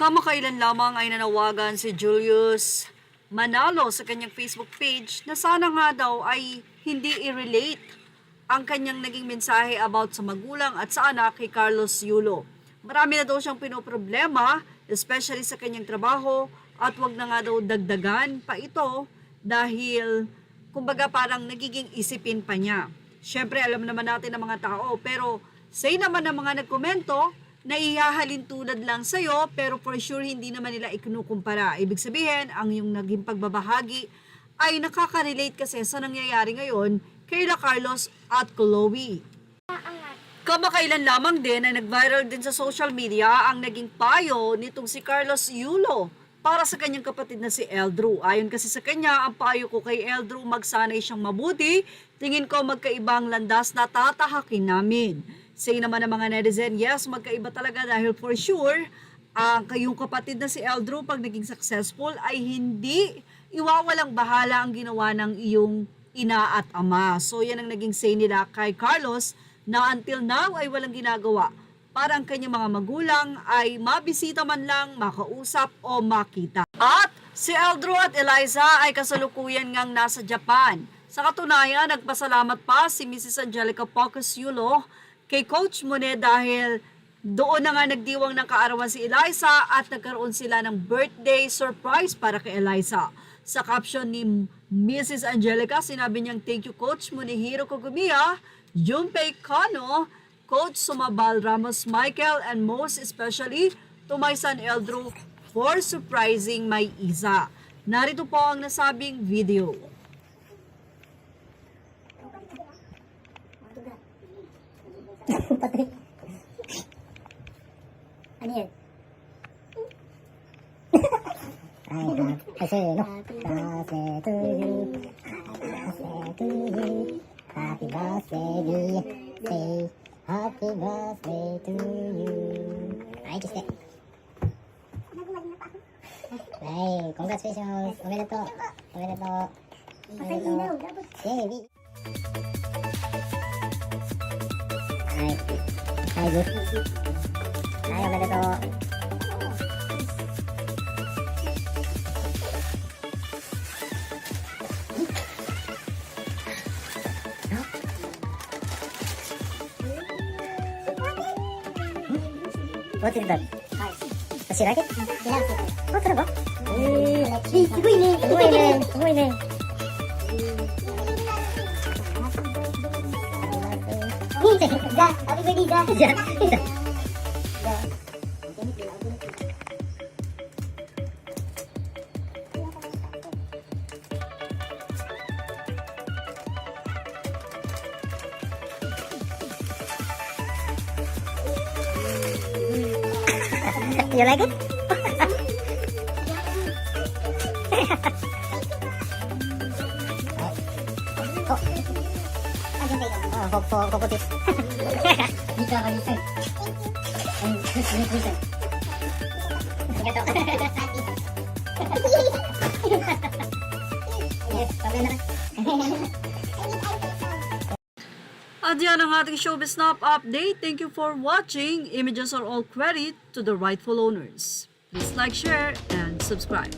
Kamakailan lamang ay nanawagan si Julius Manalo sa kanyang Facebook page na sana nga daw ay hindi i-relate ang kanyang naging mensahe about sa magulang at sa anak kay Carlos Yulo. Marami na daw siyang pinoproblema, especially sa kanyang trabaho, at wag na nga daw dagdagan pa ito dahil kumbaga parang nagiging isipin pa niya. Siyempre alam naman natin ang mga tao, pero say naman ng mga nagkomento na ihahalin tulad lang sa'yo, pero for sure hindi naman nila ikinukumpara. Ibig sabihin, ang yung naging pagbabahagi ay nakaka-relate kasi sa nangyayari ngayon kay Carlos at Chloe. Kamakailan lamang din ay nag-viral din sa social media ang naging payo nitong si Carlos Yulo para sa kanyang kapatid na si Eldrew. Ayon kasi sa kanya, ang payo ko kay Eldrew, magsanay siyang mabuti. Tingin ko magkaibang landas na tatahakin namin. Say naman ng mga netizen, yes, magkaiba talaga dahil for sure, kayong kapatid na si Eldrew, pag naging successful, ay hindi iwawalang bahala ang ginawa ng iyong ina at ama. So yan ang naging say nila kay Carlos na until now ay walang ginagawa para ang kanyang mga magulang ay mabisita man lang, makausap o makita. At si Eldrew at Eliza ay kasalukuyan ngang nasa Japan. Sa katunayan, nagpasalamat pa si Mrs. Angelica Pocos Yulo kay Coach Mone dahil doon na nga nagdiwang ng kaarawan si Eliza at nagkaroon sila ng birthday surprise para kay Eliza. Sa caption ni Mrs. Angelica, sinabi niyang thank you Coach Monehiro Kogumiya, Junpei Kano, Coach Sumabal Ramos Michael, and most especially to my son Eldrew for surprising my Isa. Narito po ang nasabing video. Patay. Ano yan? Happy birthday to you. Say happy birthday to you. Ay, just it. Ay, congratulations. Omedetou. Omedetou. Omedetou. Yay. Ay, ay, good. Ay, omedetou. What is that? Does she like it? She loves it. Oh, talaga? Sugoy ne. Sugoy ne. Sugoy ne. Da, happy birthday, Da. Da. You like it? For tips. Dito ako dito. Dito. At yan ang ating Showbiz Snap update. Thank you for watching. Images are all credit to the rightful owners. Please like, share, and subscribe.